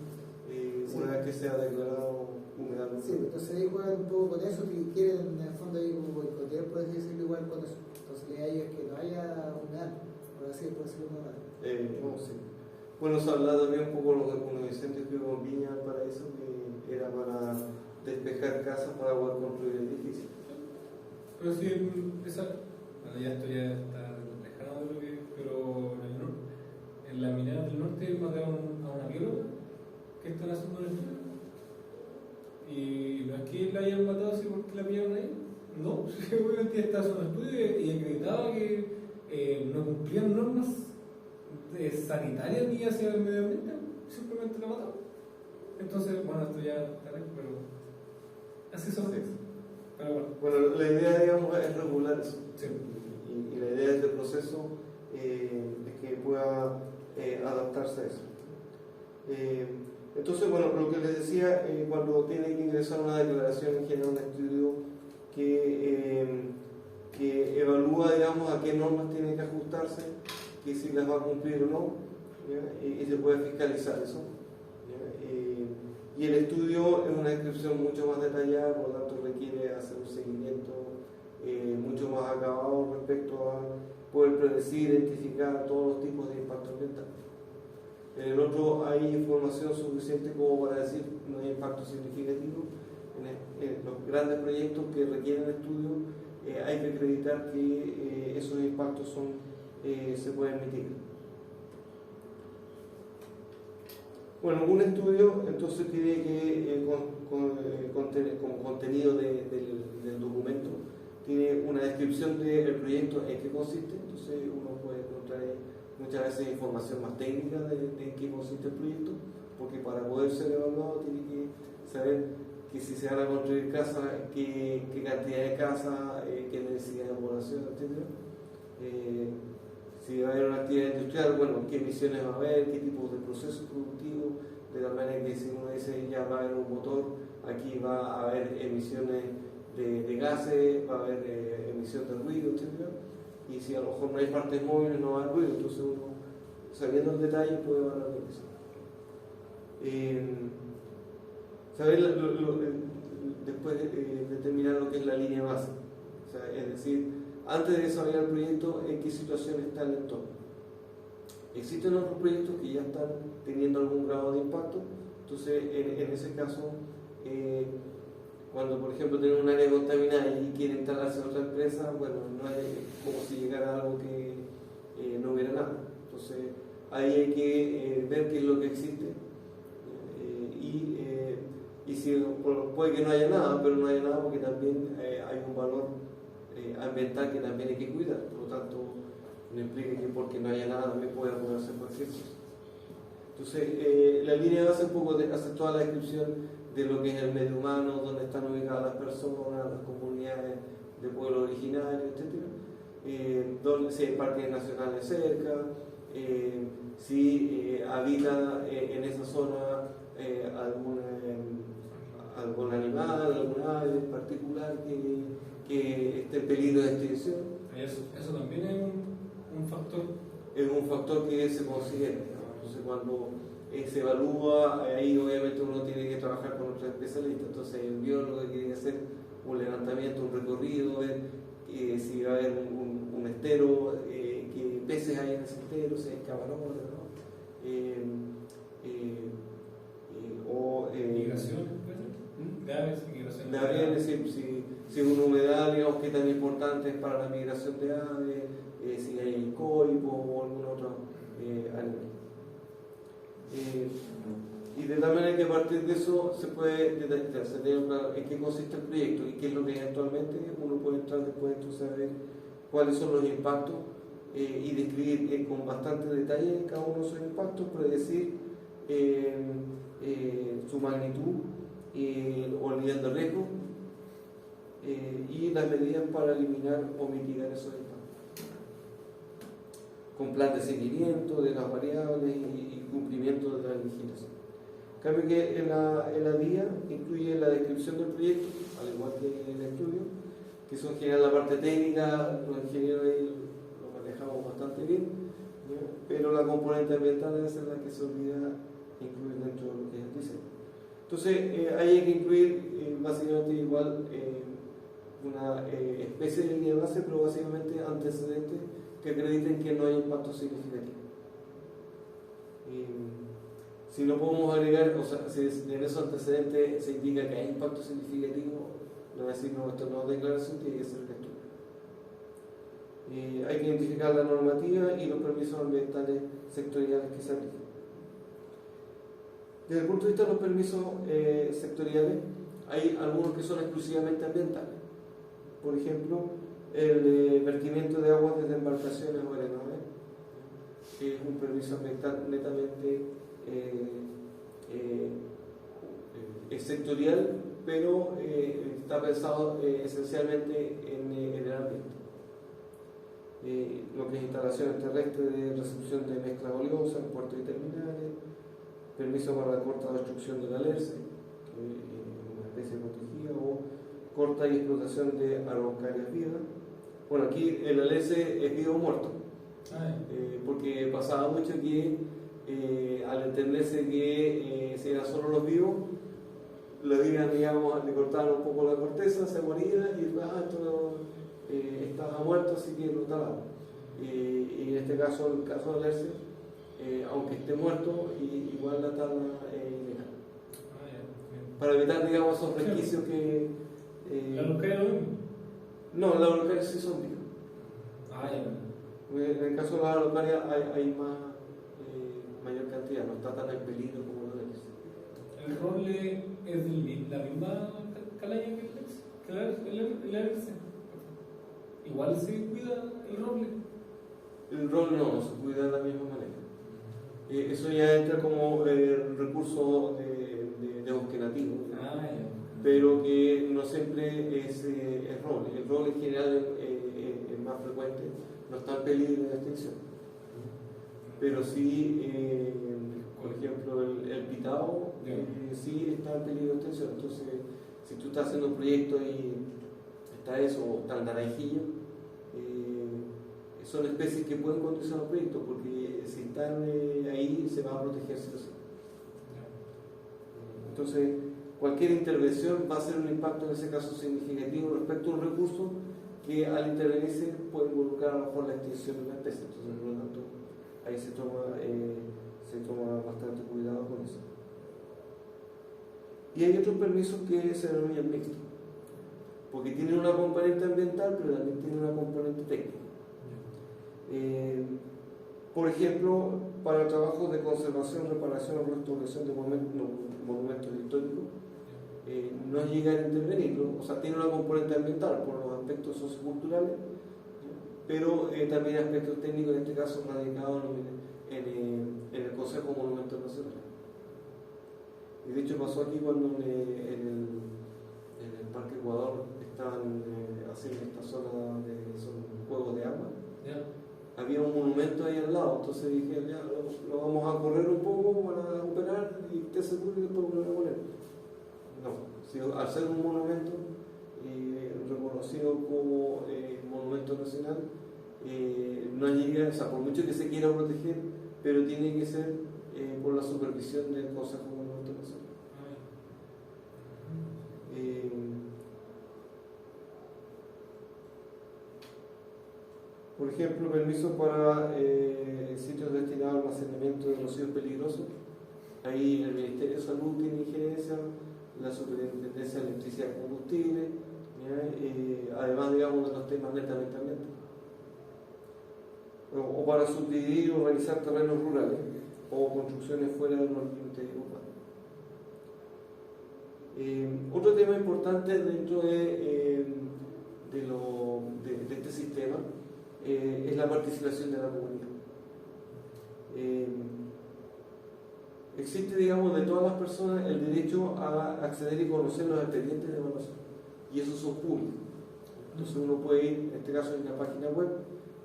una vez que sea declarado humedal.
Sí, entonces ahí juegan un poco con eso y quieren en el fondo ahí como boicotear, por así decirlo, igual con eso. Entonces la idea ahí es que no haya humedal, por así decirlo.
No, sí. Bueno, se ha hablado también un poco de los incendios que hubo en Viña para eso, que era para despejar casas para poder construir edificios.
Pero sí, bueno, ya esto ya está lejano de lo que, pero en el norte, en la minera del norte mataron a una bióloga que están haciendo un estudio. Y no es que la hayan matado así porque la pillaron ahí, no, obviamente está haciendo un estudio y acreditaba que no cumplían normas sanitarias ni hacia el medio ambiente, simplemente la mataron. Entonces, bueno, esto ya está lejos, pero así son.
Sí.
Pero
Bueno, la idea, digamos, es regular eso.
sí.
Y la idea de este proceso es que pueda adaptarse a eso. Entonces, bueno, lo que les decía, cuando tiene que ingresar una declaración, genera un estudio que evalúa, digamos, a qué normas tiene que ajustarse, que si las va a cumplir o no, y se puede fiscalizar eso. Y el estudio es una descripción mucho más detallada, por lo tanto requiere hacer un seguimiento mucho más acabado respecto a poder predecir, identificar todos los tipos de impacto ambiental. En el otro hay información suficiente como para decir no hay impacto significativo. En los grandes proyectos que requieren estudio hay que acreditar que esos impactos se pueden mitigar. Bueno, un estudio entonces tiene que como contenido del documento, tiene una descripción del proyecto en qué consiste, entonces uno puede encontrar muchas veces información más técnica de en qué consiste el proyecto, porque para poder ser evaluado tiene que saber que si se van a construir casas, qué cantidad de casas, qué necesidad de población, etc. Si va a haber una actividad industrial, bueno, qué emisiones va a haber, qué tipos de procesos productivos, de la manera que si uno dice ya va a haber un motor, aquí va a haber emisiones de gases, va a haber emisión de ruido, etc. Y si a lo mejor no hay partes móviles, no va a haber ruido, entonces uno, sabiendo el detalle, puede evaluar eso. Saber después determinar lo que es la línea base, o sea, es decir, antes de desarrollar el proyecto, en qué situación está el entorno. Existen otros proyectos que ya están teniendo algún grado de impacto, entonces en ese caso, cuando por ejemplo tienen un área contaminada y quieren instalarse en otra empresa, bueno, no es como si llegara algo que no hubiera nada. Entonces ahí hay que ver qué es lo que existe y si puede que no haya nada, pero no haya nada porque también hay un valor ambiental que también hay que cuidar, por lo tanto no implica que porque no haya nada también pueda hacer cualquier cosa. Entonces la línea base un poco hace toda la descripción de lo que es el medio humano, dónde están ubicadas las personas, las comunidades de pueblos originarios, etc. Si hay parques nacionales cerca, si habita en esa zona algún animal, algún ave en particular que esté en peligro de extinción.
Eso también es un factor.
Es un factor que se considera. Entonces, cuando se evalúa, ahí obviamente uno tiene que trabajar con otros especialistas. Entonces, el biólogo tiene que hacer un levantamiento, un recorrido, ver si va a haber un estero, qué peces hay en ese estero, si hay camarones, ¿no?
Migración, de aves, migración
de aves, si es una humedal, digamos, que tan importante es para la migración de aves, si hay coipo o algún otro animal. Y de tal manera que a partir de eso se puede detectar, se tiene claro en qué consiste el proyecto y qué es lo que es actualmente. Uno puede entrar después entonces a ver cuáles son los impactos y describir con bastante detalle cada uno de esos impactos, predecir su magnitud o el nivel de riesgo y las medidas para eliminar o mitigar esos impactos, con plan de seguimiento de las variables y cumplimiento de la legislación. En cambio que en la guía incluye la descripción del proyecto, al igual que en el estudio, que son en general la parte técnica, los ingenieros ahí lo manejamos bastante bien, ¿ya? Pero la componente ambiental es la que se olvida incluir dentro de lo que es el diseño. Entonces ahí hay que incluir básicamente igual una especie de línea de base, pero básicamente antecedentes que acrediten que no hay impacto significativo. Si no podemos agregar, o sea, si en esos antecedentes se indica que hay impacto significativo, no va a decir, no, esto no es declaración, tiene que ser el estudio. Hay que identificar la normativa y los permisos ambientales sectoriales que se aplican. Desde el punto de vista de los permisos sectoriales, hay algunos que son exclusivamente ambientales. Por ejemplo, el vertimiento de aguas desde embarcaciones o aeronaves, que es un permiso ambiental netamente es sectorial, pero está pensado esencialmente en el ambiente. Lo que es instalaciones terrestres de recepción de mezcla oleosa en puertos y terminales, permiso para la corta destrucción de la alerce, que es una especie protegida, o corta y explotación de araucarias vivas. Bueno, aquí el alerce es vivo o muerto, porque pasaba mucho que al entenderse que si eran solo los vivos, le digan, digamos, le cortaban un poco la corteza, se moría y esto estaba muerto, así que lo talaban. Y en este caso, el caso del alerce, aunque esté muerto, igual la tala ilegal. Para evitar, digamos, esos resquicios que...
¿La araucaria es lo mismo?
No, las araucarias sí son vivas. En el caso de las araucarias hay mayor cantidad, no está tan en peligro como los alerce.
¿El roble es la misma calaña que el alerce? ¿Igual se cuida el roble?
El roble no se cuida de la misma manera. Eso ya entra como recurso de bosque nativo, pero que no siempre es roble. El roble en general es más frecuente, no está en peligro de extinción. Pero sí, por ejemplo, el pitao sí está en peligro de extinción. Entonces, si tú estás haciendo un proyecto y está eso, o está el naranjillo, son especies que pueden condicionar el proyecto, porque si están ahí se van a proteger sí o sí. Entonces, cualquier intervención va a ser un impacto en ese caso significativo respecto a un recurso que al intervenirse puede involucrar a lo mejor la extinción de una especie. Entonces, por lo tanto, ahí se toma bastante cuidado con eso. Y hay otros permisos que se denominan mixtos, porque tienen una componente ambiental, pero también tienen una componente técnica. Por ejemplo, para trabajos de conservación, reparación o restauración de monumentos históricos, no llega a intervenirlo, o sea, tiene una componente ambiental por los aspectos socioculturales, pero también aspectos técnicos, en este caso radicados en el Consejo de Monumentos Nacionales. Y de hecho pasó aquí cuando en el Parque Ecuador estaban haciendo esta zona de juegos de agua. Había un monumento ahí al lado, entonces dije, ya, lo vamos a correr un poco para operar y esté seguro y después volver a poner. No, al ser un monumento reconocido como monumento nacional, no llega, o sea, por mucho que se quiera proteger, pero tiene que ser por la supervisión del Consejo de Monumentos Nacional. Por ejemplo, permiso para sitios destinados al almacenamiento de residuos peligrosos. Ahí el Ministerio de Salud tiene injerencia, la Superintendencia de Electricidad y Combustible, además, digamos, de los temas netamente ambientales. O para subdividir y urbanizar terrenos rurales. o construcciones fuera de los límites urbanos. Otro tema importante dentro de este sistema es la participación de la comunidad. Existe, digamos, de todas las personas el derecho a acceder y conocer los expedientes de evaluación, y esos son públicos. Entonces uno puede ir, en este caso en la página web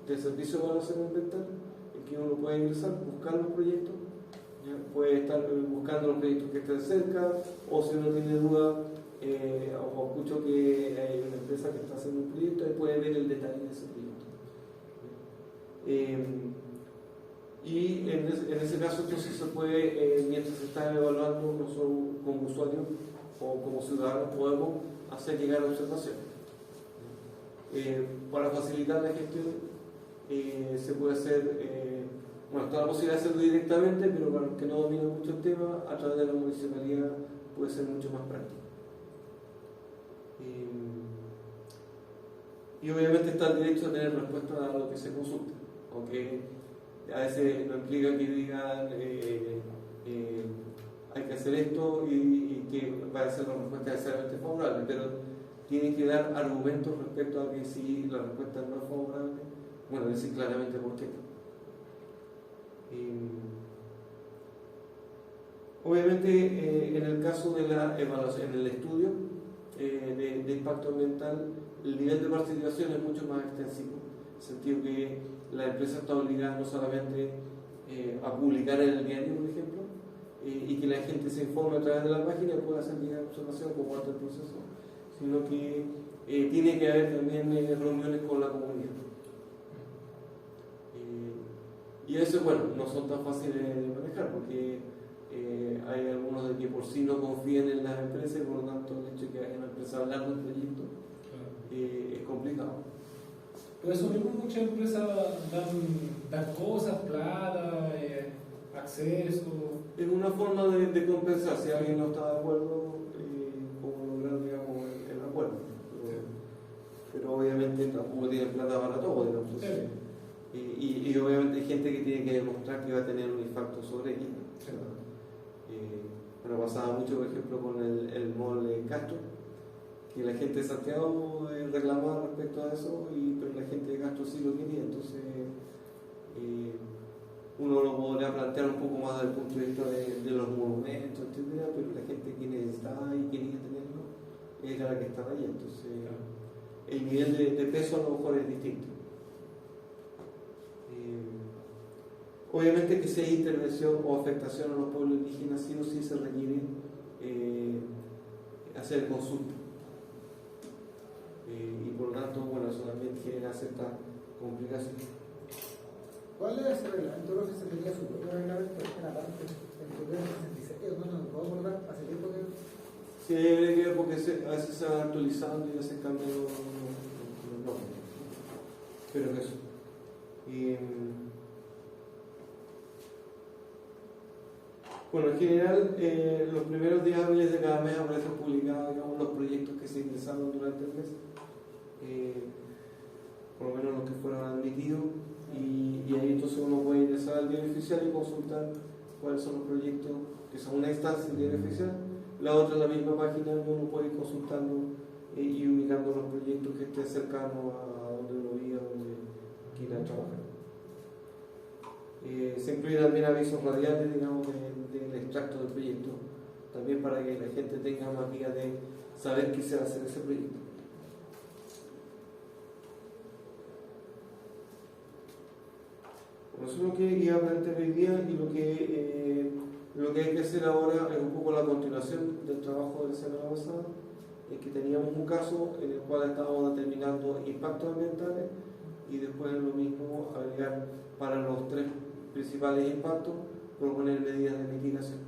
del Servicio de Evaluación Ambiental, en que uno puede ingresar, buscar los proyectos, ¿ya? Puede estar buscando los proyectos que estén cerca, o si uno tiene duda o escucho que hay una empresa que está haciendo un proyecto, ahí puede ver el detalle de ese proyecto. Y en ese caso entonces se puede, mientras se está evaluando, nosotros como usuarios o como ciudadanos podemos hacer llegar observaciones. Para facilitar la gestión se puede hacer, está la posibilidad de hacerlo directamente, pero para los que no dominan mucho el tema, a través de la municipalidad puede ser mucho más práctico. Y obviamente está el derecho a tener respuesta a lo que se consulte, aunque a veces no implica que digan hay que hacer esto y que va a ser la respuesta necesariamente favorable, pero tienen que dar argumentos respecto a que si la respuesta no es favorable, bueno, decir claramente por qué. Obviamente en el caso de la evaluación, en el estudio de impacto ambiental, el nivel de participación es mucho más extensivo, en el sentido que la empresa está obligada no solamente a publicar en el diario, por ejemplo, y que la gente se informe a través de la página y pueda hacer llegar observación como parte del proceso, sino que tiene que haber también reuniones con la comunidad. Y eso, bueno, no son tan fáciles de manejar porque hay algunos de que por sí no confían en las empresas y por lo tanto el hecho de que haya una empresa hablando del proyecto es complicado.
Por eso mismo muchas empresas dan cosas, plata, acceso.
Es una forma de compensar si alguien no está de acuerdo, como lograr, digamos, el acuerdo. Pero obviamente tampoco tienen plata para todo, digamos.
Sí.
Y obviamente hay gente que tiene que demostrar que va a tener un impacto sobre ella.
Sí.
Bueno, pasaba mucho, por ejemplo, con el mall de Castro, que la gente de Santiago reclamaba respecto a eso, pero la gente de Castro sí lo quería. Entonces uno lo podría plantear un poco más desde el punto de vista de los monumentos, etcétera, pero la gente que necesitaba y quería tenerlo era la que estaba ahí. Entonces el nivel de peso a lo mejor es distinto. Obviamente que si hay intervención o afectación a los pueblos indígenas, sí o sí se requiere hacer consulta. Y por lo tanto, bueno, eso también genera cierta complicación.
¿Cuál debe ser el reglamento? Se tenía su propio reglamento en la parte del 66, no puedo acordar, hace tiempo que...
Sí, hay que ver porque a veces se van actualizando y a veces cambian los nombres. Pero eso. Bueno, en general, los primeros días hábiles de cada mes aparecen publicados, digamos, los proyectos que se ingresaron durante el mes, por lo menos los que fueron admitidos, y ahí entonces uno puede ingresar al diario oficial y consultar cuáles son los proyectos que son una instancia del diario oficial. La otra es la misma página donde uno puede ir consultando y ubicando los proyectos que estén cercanos a donde uno vive, donde quiera trabajar. Se incluyen también avisos radiales, digamos, del extracto del proyecto, también para que la gente tenga más guía de saber qué se va a hacer ese proyecto. Bueno, eso es lo que iba a plantear hoy día, y lo que hay que hacer ahora es un poco la continuación del trabajo de la semana pasada, es que teníamos un caso en el cual estábamos determinando impactos ambientales y después lo mismo agregar para los 3 principales impactos, proponer medidas de mitigación.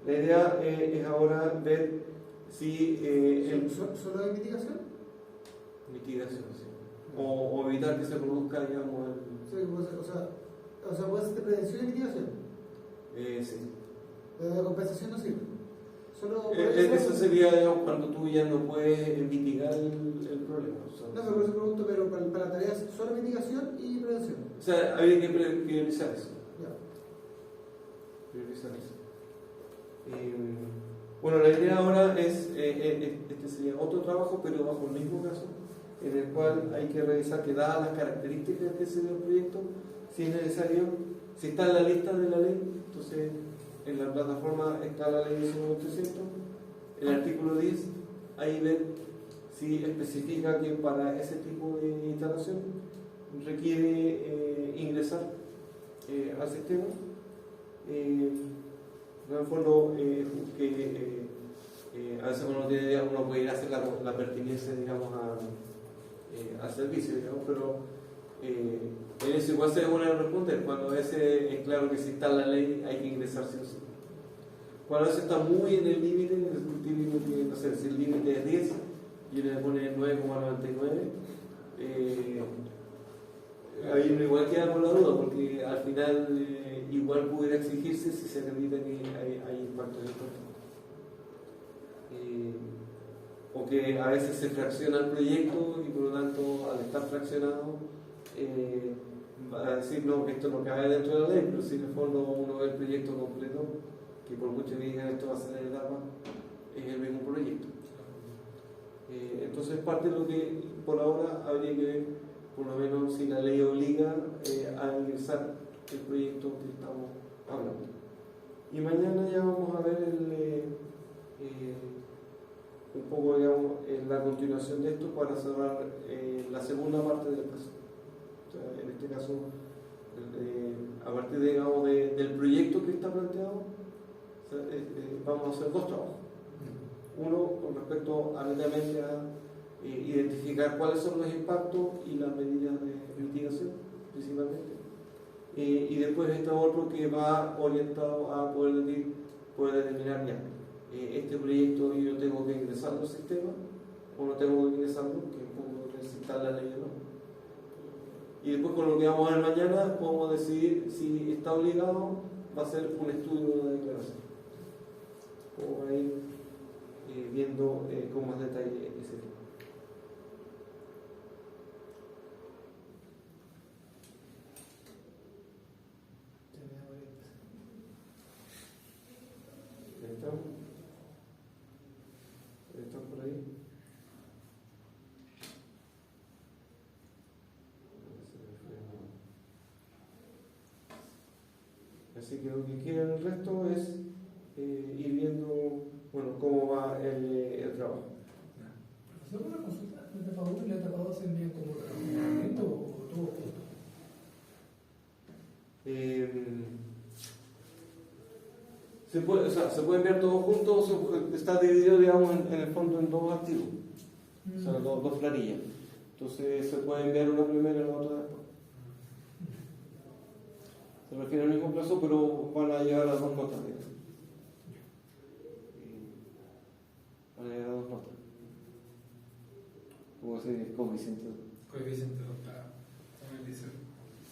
La idea es ahora ver si...
¿Solo de mitigación?
Mitigación, sí. O evitar que se produzca, digamos...
Sí, o sea, puede ser de prevención y mitigación.
Sí.
La compensación no sirve. Solo
eso sería, digamos, cuando tú ya no puedes mitigar el problema.
No, pero por eso pregunto, pero para tareas solo mitigación y prevención.
O sea, habría que priorizar eso.
Ya.
hacer eso. Bueno, la idea ahora es, este sería otro trabajo, pero bajo el mismo caso, en el cual hay que revisar que dadas las características que se dio el proyecto, si es necesario, si está en la lista de la ley, entonces en la plataforma está la ley 19.300, el artículo 10, ahí ven si especifica que para ese tipo de instalación requiere ingresar al sistema. En el fondo, a veces uno puede ir a hacer la pertinencia, digamos, al servicio, digamos, pero en eso igual se debe responder. Cuando a veces es claro que si está en la ley hay que ingresar sí o sí. Cuando a veces está muy en el límite, no sé, si el límite es 10 y le pone 9,99, ahí uno igual queda con la duda, porque al final igual pudiera exigirse si se acredita que hay impactos en el o que a veces se fracciona el proyecto y por lo tanto al estar fraccionado va a decir no, que esto no cabe dentro de la ley, pero si en el fondo uno ve el proyecto completo, que por mucho que digan esto va a ser en etapa, es el mismo proyecto. Entonces parte de lo que por ahora habría que ver, por lo menos si la ley obliga a ingresar el proyecto que estamos hablando. Y mañana ya vamos a ver un poco, digamos, la continuación de esto para cerrar la segunda parte del caso. O sea, en este caso, a partir de, digamos, del proyecto que está planteado, o sea, vamos a hacer dos trabajos. Uno con respecto netamente a identificar cuáles son los impactos y las medidas de mitigación, principalmente. Y después está otro que va orientado a poder determinar ya. Este proyecto yo tengo que ingresarlo al sistema o no tengo que ingresarlo, que es un poco necesitar la ley o no. Y después con lo que vamos a ver mañana podemos decidir si está obligado, va a ser un estudio de declaración. Vamos a ir viendo con más detalle ese tema. ¿Están por ahí? Así que lo que queda en el resto es ir viendo, bueno, cómo va el trabajo.
Profesor, una consulta, ¿la etapa 1 y la etapa 2 se envían como reglamento o todo junto?
Se puede enviar todo junto, está dividido, digamos, en el fondo en dos archivos, o sea, dos planillas. Entonces se puede enviar una primero y la otra después. Se refiere al mismo plazo, pero van a llegar a las dos notas, digamos. Van a llegar a dos notas. ¿Cómo se dice? Coeficiente.
Coeficiente, claro. También dice.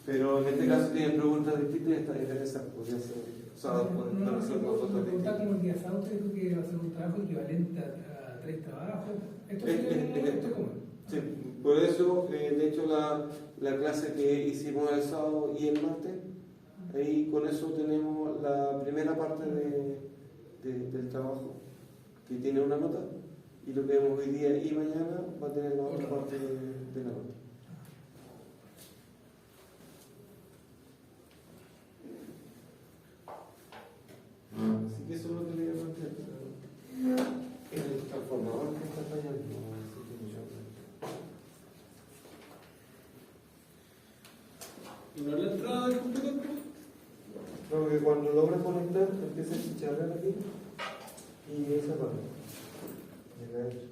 Pero en este caso tienen preguntas distintas y está interesante. Podría ser. O sea, pueden hacer dos notas distintas.
Como el día sábado, usted dijo que va a ser un trabajo equivalente a 3 trabajos. ¿Esto es común?
Sí, por eso, de hecho, la clase que hicimos el sábado y el martes, ahí con eso tenemos la primera parte del trabajo, que tiene una nota, y lo que vemos hoy día y mañana va a tener la otra parte de la nota. Así que eso es lo que le voy a plantear. El transformador que está fallando.
¿Y no es la entrada del computador?
Creo que cuando logras conectar, empieza a chicharrar aquí y ahí se apaga. Llega adentro.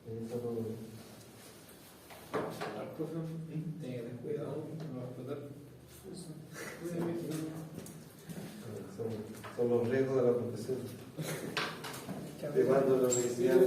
Ahí está todo.
Tiene que tener cuidado, no va a explotar.
Son los riesgos de la profesión. Te mando la universidad.